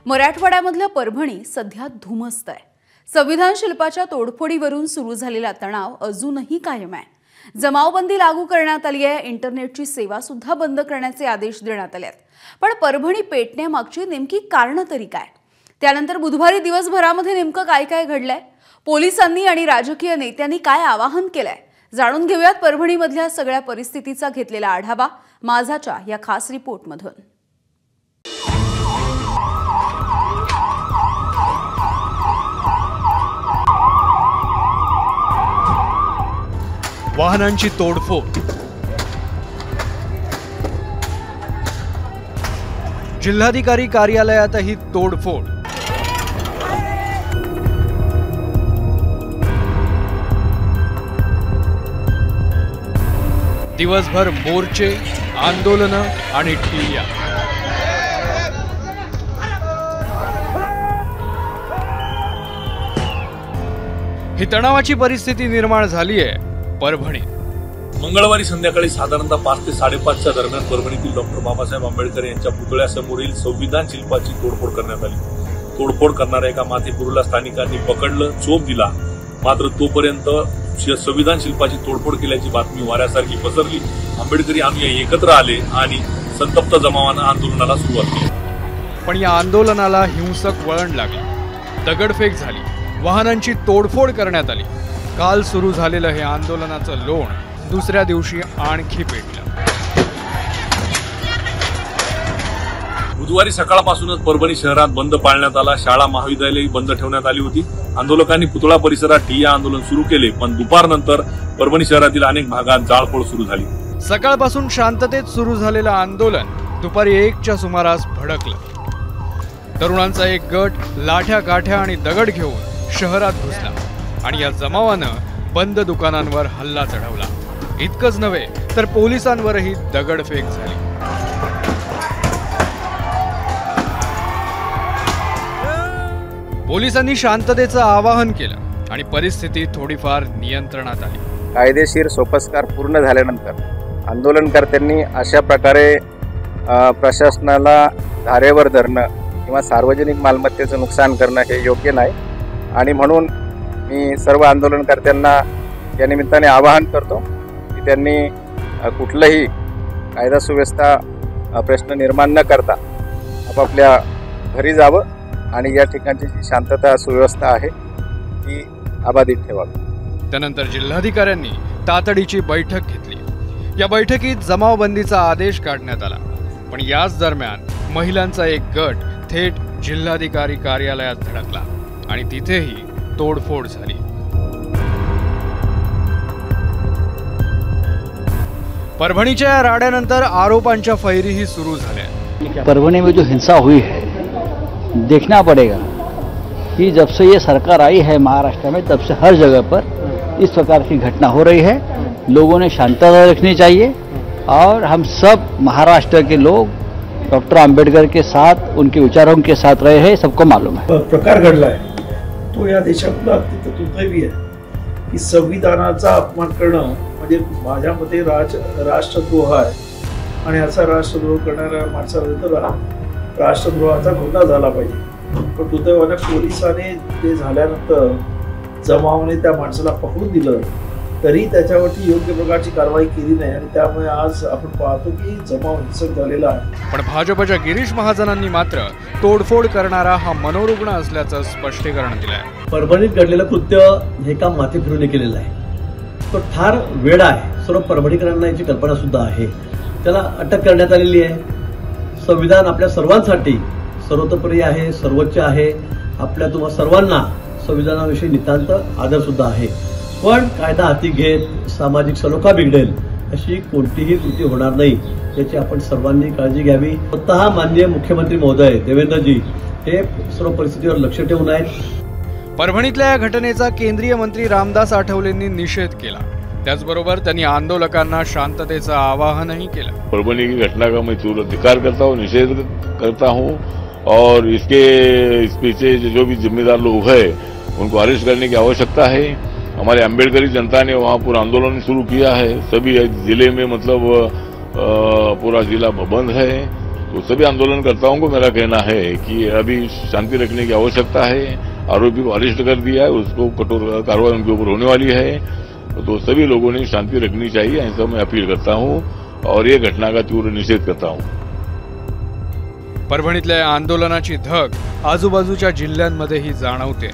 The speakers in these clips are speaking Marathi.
मराठवाड्यामधल्या परभणी सध्या धुमस्त आहे। संविधान शिल्पाच्या तोडफोडीवरून सुरू झालेला तणाव अजूनही कायम आहे। जमावबंदी लागू करण्यात आली आहे। इंटरनेटची सेवा सुद्धा बंद करण्याचे आदेश देण्यात आले आहेत। पण परभणी पेटण्यामागची नेमकी कारणं तरी काय? त्यानंतर बुधवारी दिवसभरामध्ये नेमकं काय घडलंय? पोलिसांनी आणि राजकीय नेत्यांनी काय आवाहन केलंय? जाणून घेऊयात परभणीमधल्या सगळ्या परिस्थितीचा घेतलेला आढावा माझाच्या या खास रिपोर्टमधून। वाहनांची तोडफोड, जिल्हाधिकारी कार्यालयातही तोडफोड, दिवसभर मोर्चे, आंदोलनं आणि ठिय्या। ही तणावाची परिस्थिती निर्माण झाली आहे परभणीत। मंगळवारी संध्याकाळी साधारणतः 5 ते 5:30च्या दरम्यान परभणीतील डॉक्टर बाबासाहेब आंबेडकर यांच्या पुतळ्यासमोरील संविधान शिल्पाची तोडफोड करण्यात आली। तोडफोड करणाऱ्या एका माथेपुरूला स्थानिकांनी पकडलं, चोप दिला। मात्र तोपर्यंत संविधान शिल्पाची तोडफोड केल्याची बातमी वाऱ्यासारखी पसरली। आंबेडकरी अनुयायी एकत्र आले आणि संतप्त जमावानं आंदोलनाला सुरुवात केली। पण या आंदोलनाला हिंसक वळण लागलं, दगडफेक झाली, वाहनांची तोडफोड करण्यात आली। काल सुरू झालेलं हे आंदोलनाचं लोण दुसऱ्या दिवशी आणखी पेटलं। बुधवारी सकाळपासूनच परभणी शहरात बंद पाळण्यात आला। शाळा महाविद्यालयही बंद ठेवण्यात आली होती। आंदोलकांनी पुतळा परिसरात ठिय्या आंदोलन सुरू केले, पण दुपारनंतर परभणी शहरातील अनेक भागात जाळपोळ सुरू झाली। सकाळपासून शांततेत सुरू झालेलं आंदोलन दुपारी 1च्या सुमारास भडकलं। तरुणांचा एक गट लाठ्या काठ्या आणि दगड घेऊन शहरात घुसला आणि या जमावानं बंद दुकानांवर हल्ला चढवला। इतकंच नव्हे तर पोलिसांवरही दगडफेक झाली। पोलिसांनी शांततेचं आवाहन केलं आणि परिस्थिती थोडीफार नियंत्रणात आली। कायदेशीर सोपस्कार पूर्ण झाल्यानंतर आंदोलनकर्त्यांनी अशा प्रकारे प्रशासनाला धारेवर धरणं किंवा सार्वजनिक मालमत्तेचं नुकसान करणं हे योग्य नाही आणि म्हणून मी सर्व आंदोलनकर्त्यांना या निमित्ताने आवाहन करतो की त्यांनी कुठलंही कायदा सुव्यवस्था प्रश्न निर्माण न करता आपापल्या घरी जावं आणि या ठिकाणची जी शांतता सुव्यवस्था आहे ती अबाधित ठेवावी। त्यानंतर जिल्हाधिकाऱ्यांनी तातडीची बैठक घेतली। या बैठकीत जमावबंदीचा आदेश काढण्यात आला, पण याच दरम्यान महिलांचा एक गट थेट जिल्हाधिकारी कार्यालयात धडकला आणि तिथेही तोडफोड झाली। परभणीच्या या राड्यानंतर आरोपांच्या फैरीही सुरू झाल्या। परभणी में जो हिंसा हुई है, देखना पड़ेगा कि जब से ये सरकार आई है महाराष्ट्र में, तब से हर जगह पर इस प्रकार की घटना हो रही है। लोगों ने शांतता रखनी चाहिए और हम सब महाराष्ट्र के लोग डॉक्टर आंबेडकर के साथ, उनके विचारों के साथ रहे हैं, सबको मालूम है। प्रकार घडला है तो या देशातला अत्यंत दुर्दैवी आहे की संविधानाचा अपमान करणं म्हणजे माझ्या मते राष्ट्रद्रोह आहे आणि असा राष्ट्रद्रोह करणाऱ्या माणसाविरुद्ध राष्ट्रद्रोहाचा गुन्हा झाला पाहिजे। पण दुर्दैवाने पोलिसांनी ते झाल्यानंतर जमावाने त्या माणसाला पकडून दिलं, तरी त्याच्यावरती योग्य प्रकारची कारवाई केली नाही आणि त्यामुळे आज आपण पाहतो की जमाव हिंसक झालेला आहे। पण भाजपच्या गिरीश महाजनांनी मात्र तोडफोड करणारा हा मनोरुग्ण असल्याचं स्पष्टीकरण दिलंय। परभणीत घडलेलं कृत्य हे काम माथेफिरूने केलेलं आहे। तो ठार वेडा आहे, सर्व परभणीकरांना याची कल्पना सुद्धा आहे। त्याला अटक करण्यात आलेली आहे। संविधान आपल्या सर्वांसाठी सर्वतोपरी आहे, सर्वोच्च आहे। आपल्या तुम्हा सर्वांना संविधानाविषयी नितांत आदर सुद्धा आहे, पण कायदा हाती घेत सामाजिक सलोखा बिघडेल अशी कोणतीही कृती होणार नाही याची आपण सर्वांनी काळजी घ्यावी। स्वतः माननीय मुख्यमंत्री महोदय देवेंद्रजी हे सर्व परिस्थितीवर लक्ष ठेवून आहेत। परभणीतल्या या घटनेचा केंद्रीय मंत्री रामदास आठवलेंनी निषेध केला। त्याचबरोबर त्यांनी आंदोलकांना शांततेचं आवाहनही केलं। परभणी की घटना का मैं तीव्र धिक्कार करता हूँ, निषेध करता हूँ और इस पीछे जो भी जिम्मेदार लोग हैं उनको अरेस्ट करने की आवश्यकता है। हमारे अम्बेडकरी जनता ने वहाँ पूरा आंदोलन शुरू किया है। सभी जिले में मतलब पूरा जिला बंद है तो सभी आंदोलनकर्ताओं को मेरा कहना है कि अभी शांति रखने की आवश्यकता है। आरोपी को अरेस्ट कर दिया है, उसको कठोर कार्रवाई उनके ऊपर होने वाली है, तो सभी लोगों ने शांति रखनी चाहिए, ऐसा मैं अपील करता हूं और ये घटना का तीव्र निषेध करता हूं। परभणीतल्या या आंदोलनाची धग आजूबाजूच्या जिल्ह्यांमध्येही जाणवते।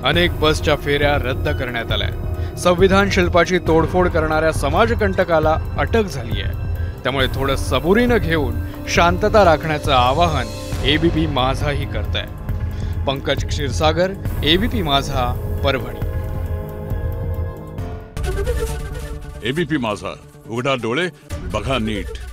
अनेक बसच्या फेऱ्या रद्द करण्यात आल्या। संविधान शिल्पाची तोडफोड करणाऱ्या समाजकंटकाला अटक झाली आहे। त्यामुळे थोडं सबुरीनं घेऊन शांतता राखण्याचं आवाहन एबीपी माझाही करतंय। पंकज क्षीरसागर, एबीपी माझा, परभणी। एबीपी माझा, उघडा डोळे बघा नीट।